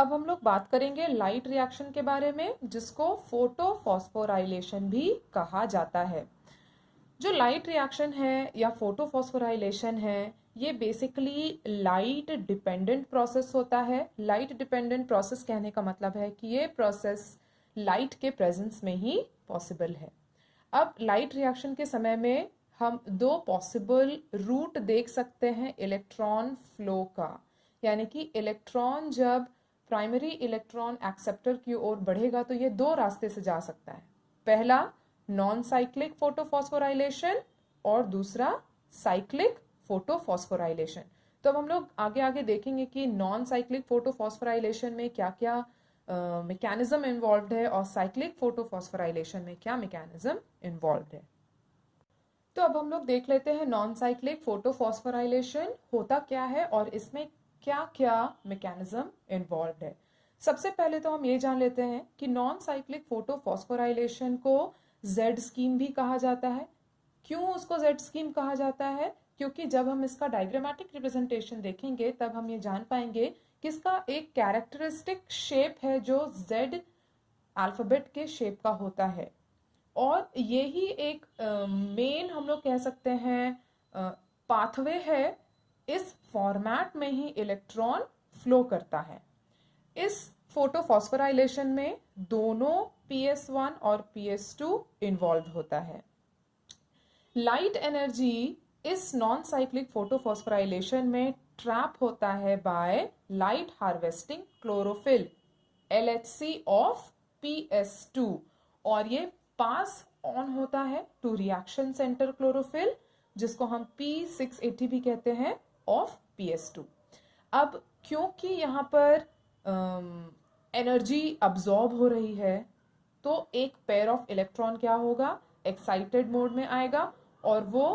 अब हम लोग बात करेंगे लाइट रिएक्शन के बारे में, जिसको फोटोफॉस्फोराइलेशन भी कहा जाता है। जो लाइट रिएक्शन है या फोटोफॉस्फोराइलेशन है, ये बेसिकली लाइट डिपेंडेंट प्रोसेस होता है। लाइट डिपेंडेंट प्रोसेस कहने का मतलब है कि ये प्रोसेस लाइट के प्रेजेंस में ही पॉसिबल है। अब लाइट रिएक्शन के समय में हम दो पॉसिबल रूट देख सकते हैं इलेक्ट्रॉन फ्लो का, यानी कि इलेक्ट्रॉन जब प्राइमरी इलेक्ट्रॉन एक्सेप्टर की ओर बढ़ेगा तो ये दो रास्ते से जा सकता है। पहला नॉन साइक्लिक फोटोफॉस्फोराइलेशन और दूसरा साइक्लिक फोटोफॉस्फोराइलेशन। तो अब हम लोग आगे आगे देखेंगे कि नॉन साइक्लिक फोटोफॉस्फोराइलेशन में क्या क्या मैकेनिज्म इन्वॉल्व है और साइक्लिक फोटोफॉस्फोराइलेशन में क्या मैकेनिज्म इन्वॉल्व है। तो अब हम लोग देख लेते हैं नॉन साइक्लिक फोटोफॉस्फोराइलेशन होता क्या है और इसमें क्या क्या मैकेनिज्म इन्वॉल्व है। सबसे पहले तो हम ये जान लेते हैं कि नॉन साइक्लिक फोटोफॉस्फोराइलेशन को जेड स्कीम भी कहा जाता है। क्यों उसको जेड स्कीम कहा जाता है? क्योंकि जब हम इसका डायग्रामेटिक रिप्रेजेंटेशन देखेंगे तब हम ये जान पाएंगे कि इसका एक कैरेक्टरिस्टिक शेप है जो जेड अल्फाबेट के शेप का होता है, और यही एक मेन हम लोग कह सकते हैं पाथवे है। इस फॉर्मेट में ही इलेक्ट्रॉन फ्लो करता है। इस फोटोफॉस्फोराइलेशन में दोनों PS1 और PS2 इन्वॉल्व होता है। लाइट एनर्जी इस नॉन साइक्लिक फोटोफॉस्फोराइलेशन में ट्रैप होता है by light harvesting chlorophyll LHC of PS2, और ये पास ऑन होता है टू रिएक्शन सेंटर क्लोरोफिल, जिसको हम P680 भी कहते हैं, ऑफ PS2। अब क्योंकि यहाँ पर एनर्जी अब्सॉर्ब हो रही है तो एक पेयर ऑफ इलेक्ट्रॉन क्या होगा, एक्साइटेड मोड में आएगा और वो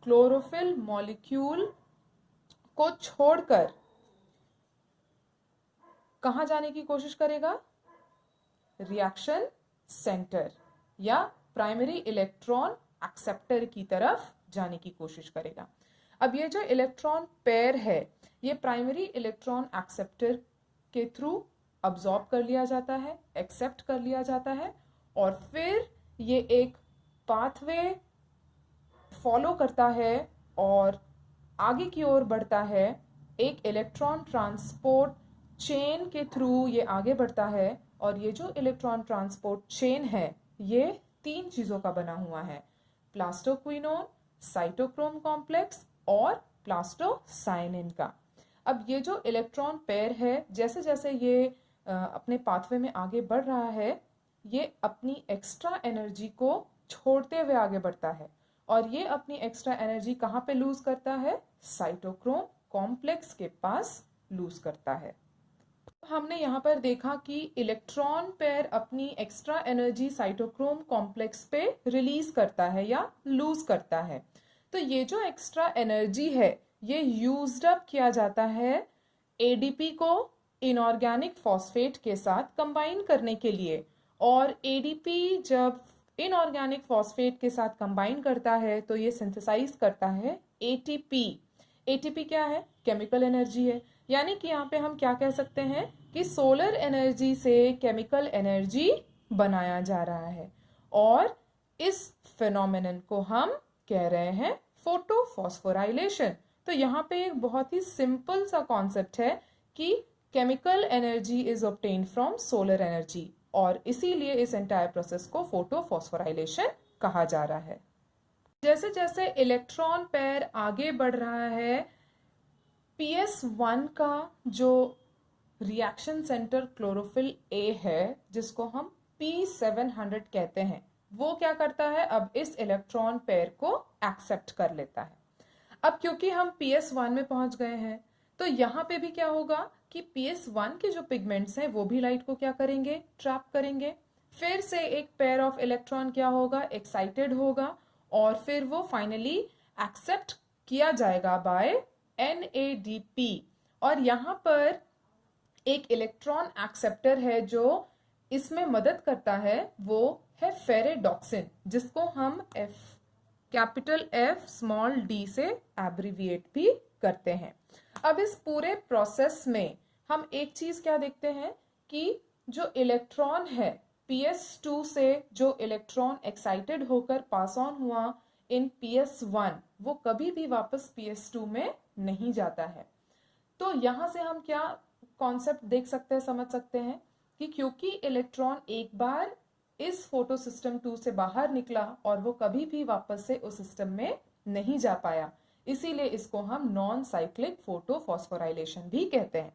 क्लोरोफिल मॉलिक्यूल को छोड़कर कहाँ जाने की कोशिश करेगा, रिएक्शन सेंटर या प्राइमरी इलेक्ट्रॉन एक्सेप्टर की तरफ जाने की कोशिश करेगा। अब ये जो इलेक्ट्रॉन पेयर है ये प्राइमरी इलेक्ट्रॉन एक्सेप्टर के थ्रू अब्सॉर्ब कर लिया जाता है, एक्सेप्ट कर लिया जाता है, और फिर ये एक पाथवे फॉलो करता है और आगे की ओर बढ़ता है। एक इलेक्ट्रॉन ट्रांसपोर्ट चेन के थ्रू ये आगे बढ़ता है, और ये जो इलेक्ट्रॉन ट्रांसपोर्ट चेन है ये 3 चीजों का बना हुआ है, प्लास्टोक्विनोन, साइटोक्रोम कॉम्प्लेक्स और प्लास्टोसाइनिन का। अब ये जो इलेक्ट्रॉन पेयर है जैसे जैसे ये अपने पाथवे में आगे बढ़ रहा है ये अपनी एक्स्ट्रा एनर्जी को छोड़ते हुए आगे बढ़ता है, और ये अपनी एक्स्ट्रा एनर्जी कहाँ पे लूज करता है, साइटोक्रोम कॉम्प्लेक्स के पास लूज करता है। हमने यहाँ पर देखा कि इलेक्ट्रॉन पेयर अपनी एक्स्ट्रा एनर्जी साइटोक्रोम कॉम्प्लेक्स पे रिलीज करता है या लूज करता है। तो ये जो एक्स्ट्रा एनर्जी है ये यूज्ड अप किया जाता है ADP को इनऑर्गेनिक फॉस्फेट के साथ कंबाइन करने के लिए, और ADP जब इनऑर्गेनिक फॉस्फेट के साथ कंबाइन करता है तो ये सिंथेसाइज करता है ATP। ATP क्या है, केमिकल एनर्जी है, यानी कि यहाँ पे हम क्या कह सकते हैं कि सोलर एनर्जी से केमिकल एनर्जी बनाया जा रहा है, और इस फिनोमेनन को हम कह रहे हैं फोटोफॉस्फोराइलेशन। तो यहाँ पे एक बहुत ही सिंपल सा कॉन्सेप्ट है कि chemical energy is obtained from solar energy, और इसीलिए इस एंटायर प्रोसेस को फोटोफॉस्फोराइलेशन कहा जा रहा है। जैसे जैसे इलेक्ट्रॉन पेयर आगे बढ़ रहा है PS1 का जो रिएक्शन सेंटर क्लोरोफिल A है जिसको हम P700 कहते हैं, वो क्या करता है, अब इस इलेक्ट्रॉन पेयर को एक्सेप्ट कर लेता है। अब क्योंकि हम PS1 में पहुंच गए हैं तो यहाँ पे भी क्या होगा कि PS1 के जो पिगमेंट्स हैं वो भी लाइट को क्या करेंगे, ट्रैप करेंगे। फिर से एक पेयर ऑफ इलेक्ट्रॉन क्या होगा, एक्साइटेड होगा, और फिर वो फाइनली एक्सेप्ट किया जाएगा बाय NADP। और यहाँ पर एक इलेक्ट्रॉन एक्सेप्टर है जो इसमें मदद करता है, वो है फेरेडॉक्सिन, जिसको हम कैपिटल F स्मॉल d से एब्रिविएट भी करते हैं। अब इस पूरे प्रोसेस में हम एक चीज क्या देखते हैं कि जो इलेक्ट्रॉन है PS2 से जो इलेक्ट्रॉन एक्साइटेड होकर पास ऑन हुआ इन PS1 वो कभी भी वापस PS2 में नहीं जाता है। तो यहां से हम क्या कॉन्सेप्ट देख सकते हैं, समझ सकते हैं कि क्योंकि इलेक्ट्रॉन एक बार इस फोटो सिस्टम 2 से बाहर निकला और वो कभी भी वापस से उस सिस्टम में नहीं जा पाया, इसीलिए इसको हम नॉन साइक्लिक फोटो फॉस्फोराइलेशन भी कहते हैं।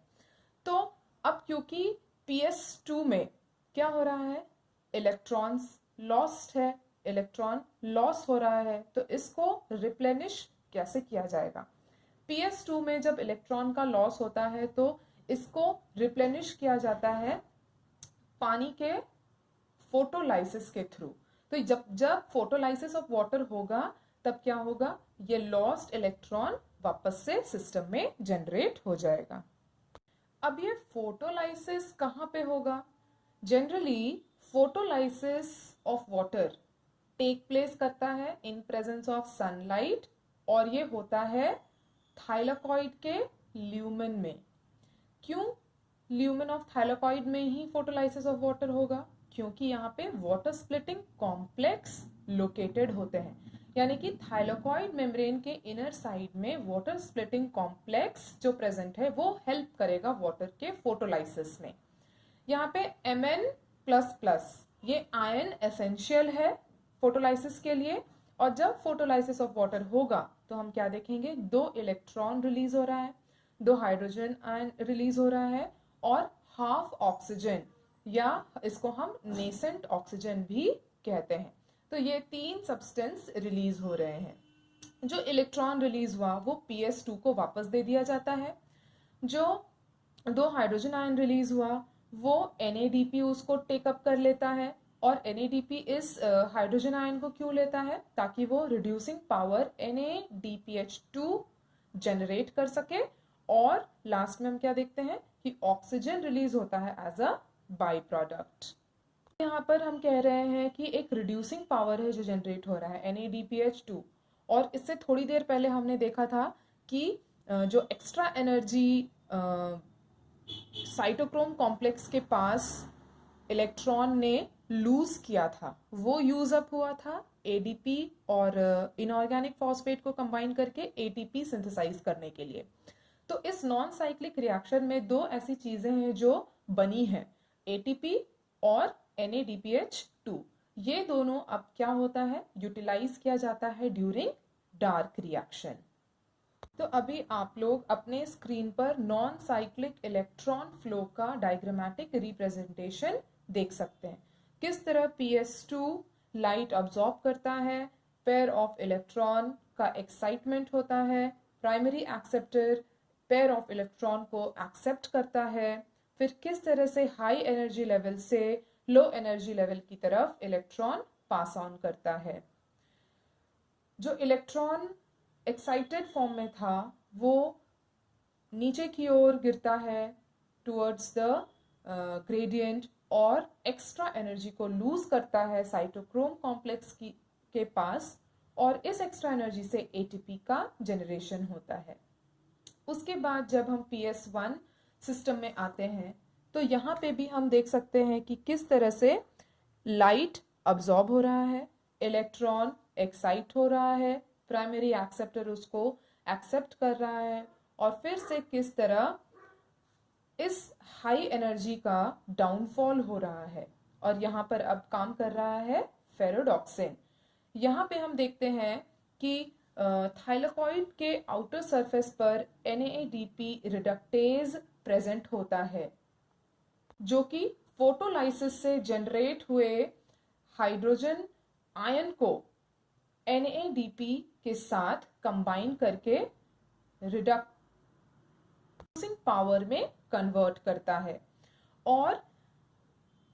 तो अब क्योंकि PS2 में क्या हो रहा है, इलेक्ट्रॉन्स लॉस्ट है, इलेक्ट्रॉन लॉस हो रहा है, तो इसको रिप्लेनिश कैसे किया जाएगा। PS2 में जब इलेक्ट्रॉन का लॉस होता है तो इसको रिप्लेनिश किया जाता है पानी के फोटोलाइसिस के थ्रू। तो जब फोटोलाइसिस ऑफ वाटर होगा तब क्या होगा, ये लॉस्ट इलेक्ट्रॉन वापस से सिस्टम में जनरेट हो जाएगा। अब ये फोटोलाइसिस कहाँ पे होगा? Generally photolysis of water take place करता है इन प्रेजेंस ऑफ सनलाइट और ये होता है थाइलाकॉइड के ल्यूमेन में। क्यों ल्यूमेन ऑफ थाइलाकॉइड में ही फोटोलाइसिस ऑफ वाटर होगा? क्योंकि यहाँ पे वाटर स्प्लिटिंग कॉम्प्लेक्स लोकेटेड होते हैं, यानी कि थाइलाकॉइड मेम्ब्रेन के इनर साइड में वाटर स्प्लिटिंग कॉम्प्लेक्स जो प्रेजेंट है वो हेल्प करेगा वाटर के फोटोलाइसिस में। यहाँ पे Mn++ ये आयन एसेंशियल है फोटोलाइसिस के लिए, और जब फोटोलाइसिस ऑफ वाटर होगा तो हम क्या देखेंगे, 2 इलेक्ट्रॉन रिलीज हो रहा है, 2 हाइड्रोजन आयन रिलीज हो रहा है और हाफ ऑक्सीजन, या इसको हम नेसेंट ऑक्सीजन भी कहते हैं। तो ये 3 सब्सटेंस रिलीज हो रहे हैं। जो इलेक्ट्रॉन रिलीज हुआ वो PS2 को वापस दे दिया जाता है। जो 2 हाइड्रोजन आयन रिलीज हुआ वो NADP उसको टेकअप कर लेता है, और NADP इस हाइड्रोजन आयन को क्यों लेता है, ताकि वो रिड्यूसिंग पावर NADPH2 जनरेट कर सके। और लास्ट में हम क्या देखते हैं कि ऑक्सीजन रिलीज होता है एज अ बाई प्रोडक्ट। यहाँ पर हम कह रहे हैं कि एक रिड्यूसिंग पावर है जो जनरेट हो रहा है NADPH2, और इससे थोड़ी देर पहले हमने देखा था कि जो एक्स्ट्रा एनर्जी साइटोक्रोम कॉम्प्लेक्स के पास इलेक्ट्रॉन ने लूज किया था वो यूज अप हुआ था ADP और इनऑर्गेनिक फॉस्फेट को कंबाइन करके ATP सिंथेसाइज करने के लिए। तो इस नॉन साइक्लिक रिएक्शन में 2 ऐसी चीजें हैं जो बनी हैं, ATP और NADPH2। ये दोनों अब क्या होता है, यूटिलाइज किया जाता है ड्यूरिंग डार्क रिएक्शन। तो अभी आप लोग अपने स्क्रीन पर नॉन साइक्लिक इलेक्ट्रॉन फ्लो का डायग्रामेटिक रिप्रेजेंटेशन देख सकते हैं। किस तरह PS2 लाइट अब्सॉर्ब करता है, पेयर ऑफ इलेक्ट्रॉन का एक्साइटमेंट होता है, primary acceptor pair of electron को एक्सेप्ट करता है, फिर किस तरह से हाई एनर्जी लेवल से लो एनर्जी लेवल की तरफ इलेक्ट्रॉन पास ऑन करता है। जो इलेक्ट्रॉन एक्साइटेड फॉर्म में था वो नीचे की ओर गिरता है टुवर्ड्स द ग्रेडियंट और एक्स्ट्रा एनर्जी को लूज करता है साइटोक्रोम कॉम्प्लेक्स के पास, और इस एक्स्ट्रा एनर्जी से ATP का जनरेशन होता है। उसके बाद जब हम PS1 सिस्टम में आते हैं तो यहाँ पे भी हम देख सकते हैं कि किस तरह से लाइट अब्सॉर्ब हो रहा है, इलेक्ट्रॉन एक्साइट हो रहा है, प्राइमरी एक्सेप्टर उसको एक्सेप्ट कर रहा है, और फिर से किस तरह इस हाई एनर्जी का डाउनफॉल हो रहा है, और यहाँ पर अब काम कर रहा है फेरोडॉक्सिन। यहाँ पे हम देखते हैं कि थाइलाकॉइड के आउटर सरफेस पर NADP रिडक्टेज प्रेजेंट होता है, जो कि फोटोलाइसिस से जनरेट हुए हाइड्रोजन आयन को NADP के साथ कंबाइन करके रिडक्टिंग पावर में कन्वर्ट करता है, और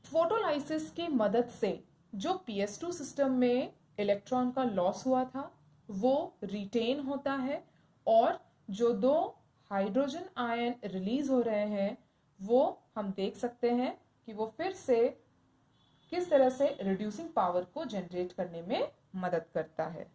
फोटोलाइसिस की मदद से जो PS2 सिस्टम में इलेक्ट्रॉन का लॉस हुआ था वो रिटेन होता है, और जो 2 हाइड्रोजन आयन रिलीज हो रहे हैं वो हम देख सकते हैं कि वो फिर से किस तरह से रिड्यूसिंग पावर को जनरेट करने में मदद करता है।